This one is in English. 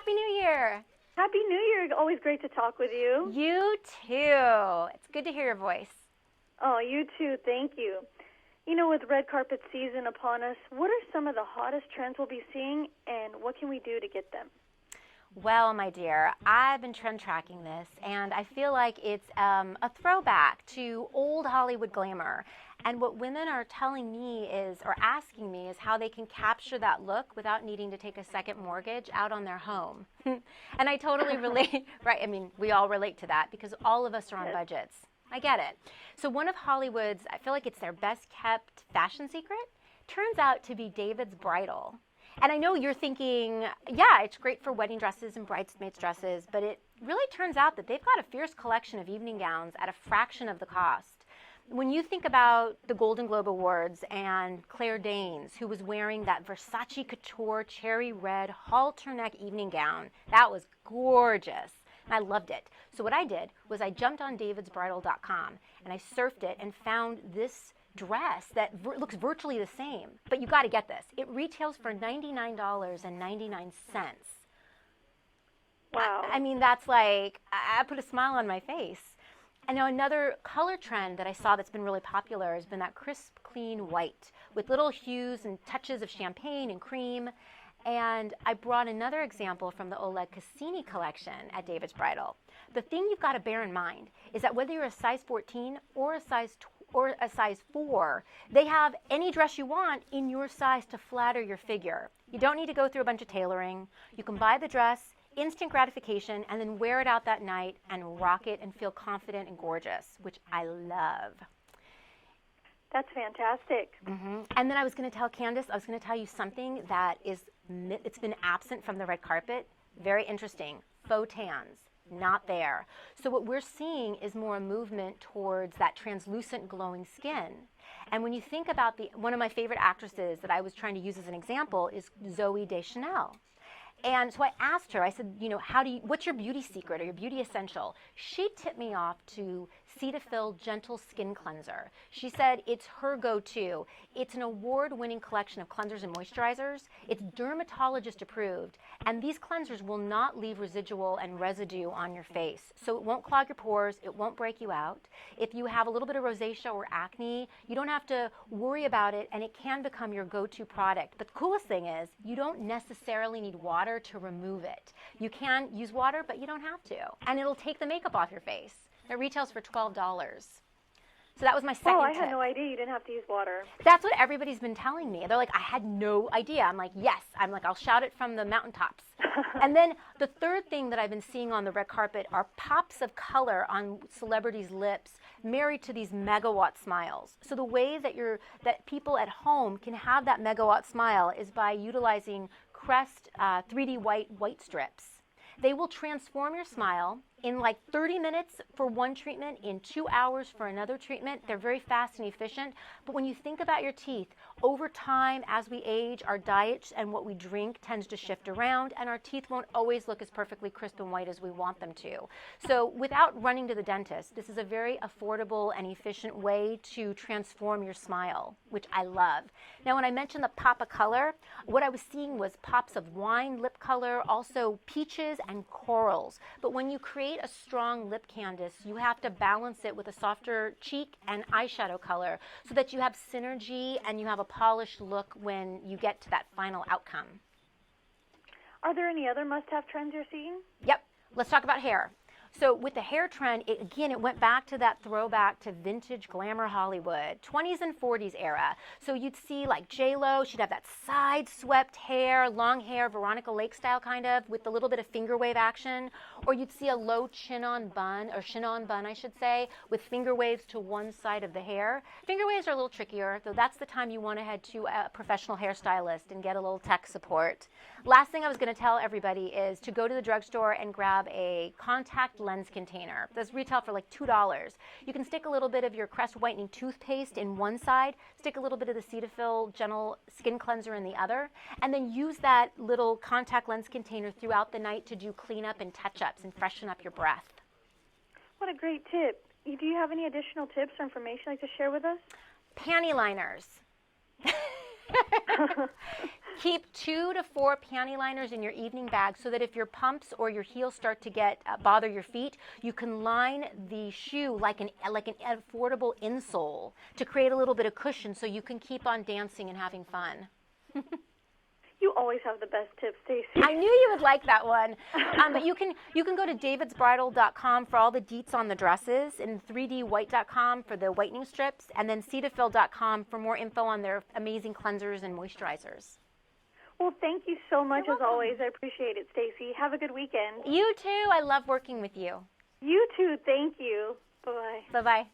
Happy New Year. Happy New Year. Always great to talk with you. You too. It's good to hear your voice. Oh, you too. Thank you. You know, with red carpet season upon us, what are some of the hottest trends we'll be seeing, and what can we do to get them? Well, my dear, I've been trend tracking this, and I feel like it's a throwback to old Hollywood glamour. And what women are telling me is, or asking me, is how they can capture that look without needing to take a second mortgage out on their home. And I totally relate, right? I mean, we all relate to that because all of us are on budgets. I get it. So one of Hollywood's, I feel like it's their best kept fashion secret, turns out to be David's bridal. And I know you're thinking, yeah, it's great for wedding dresses and bridesmaids dresses, but it really turns out that they've got a fierce collection of evening gowns at a fraction of the cost. When you think about the Golden Globe Awards and Claire Danes, who was wearing that Versace Couture cherry red halter neck evening gown, that was gorgeous. And I loved it. So what I did was I jumped on davidsbridal.com and I surfed it and found this dress that looks virtually the same. But you got to get this. It retails for $99.99. Wow. I mean, that's like, I put a smile on my face. And now another color trend that I saw that's been really popular has been that crisp, clean white with little hues and touches of champagne and cream. And I brought another example from the Oleg Cassini collection at David's Bridal. The thing you've got to bear in mind is that whether you're a size 14 or a size 4, they have any dress you want in your size to flatter your figure. You don't need to go through a bunch of tailoring. You can buy the dress, instant gratification, and then wear it out that night and rock it and feel confident and gorgeous, which I love. That's fantastic. Mm-hmm. And then I was going to tell Candace, I was going to tell you something that it's been absent from the red carpet. Very interesting. Faux tans, not there. So what we're seeing is more a movement towards that translucent glowing skin. And when you think about one of my favorite actresses that I was trying to use as an example is Zooey Deschanel. And so I asked her, I said, you know, what's your beauty secret or your beauty essential? She tipped me off to Cetaphil Gentle Skin Cleanser. She said it's her go-to. It's an award-winning collection of cleansers and moisturizers. It's dermatologist approved. And these cleansers will not leave residual and residue on your face. So it won't clog your pores. It won't break you out. If you have a little bit of rosacea or acne, you don't have to worry about it, and it can become your go-to product. But the coolest thing is you don't necessarily need water to remove it. You can use water, but you don't have to. And it'll take the makeup off your face. It retails for $12. So that was my second tip. Oh, I had no idea you didn't have to use water. That's what everybody's been telling me. They're like, I had no idea. I'm like, yes. I'm like, I'll shout it from the mountaintops. And then the third thing that I've been seeing on the red carpet are pops of color on celebrities' lips married to these megawatt smiles. So the way that people at home can have that megawatt smile is by utilizing Crest 3D white strips. They will transform your smile in like 30 minutes for one treatment, in 2 hours for another treatment. They're very fast and efficient. But when you think about your teeth, over time, as we age, our diet and what we drink tends to shift around, and our teeth won't always look as perfectly crisp and white as we want them to. So without running to the dentist, this is a very affordable and efficient way to transform your smile, which I love. Now, when I mentioned the pop of color, what I was seeing was pops of wine lip color, also peaches and corals. But when you create a strong lip canvas, you have to balance it with a softer cheek and eyeshadow color so that you have synergy and you have a polished look when you get to that final outcome. Are there any other must-have trends you're seeing? Yep. Let's talk about hair. So with the hair trend, it went back to that throwback to vintage glamour Hollywood, 20s and 40s era. So you'd see like J-Lo, she'd have that side-swept hair, long hair, Veronica Lake style kind of, with a little bit of finger wave action. Or you'd see a low chin-on bun, I should say, with finger waves to one side of the hair. Finger waves are a little trickier, though that's the time you want to head to a professional hairstylist and get a little tech support. Last thing I was going to tell everybody is to go to the drugstore and grab a contact lens container. Those retail for like $2. You can stick a little bit of your Crest whitening toothpaste in one side, stick a little bit of the Cetaphil Gentle Skin Cleanser in the other, and then use that little contact lens container throughout the night to do cleanup and touch-ups and freshen up your breath. What a great tip. Do you have any additional tips or information you'd like to share with us? Panty liners. Keep 2 to 4 panty liners in your evening bag so that if your pumps or your heels start to get bother your feet, you can line the shoe like an affordable insole to create a little bit of cushion so you can keep on dancing and having fun. You always have the best tips, Stacy. I knew you would like that one. But you can go to davidsbridal.com for all the deets on the dresses, and 3dwhite.com for the whitening strips, and then cetaphil.com for more info on their amazing cleansers and moisturizers. Well, thank you so much as always. I appreciate it, Stacy. Have a good weekend. You too. I love working with you. You too. Thank you. Bye-bye. Bye-bye.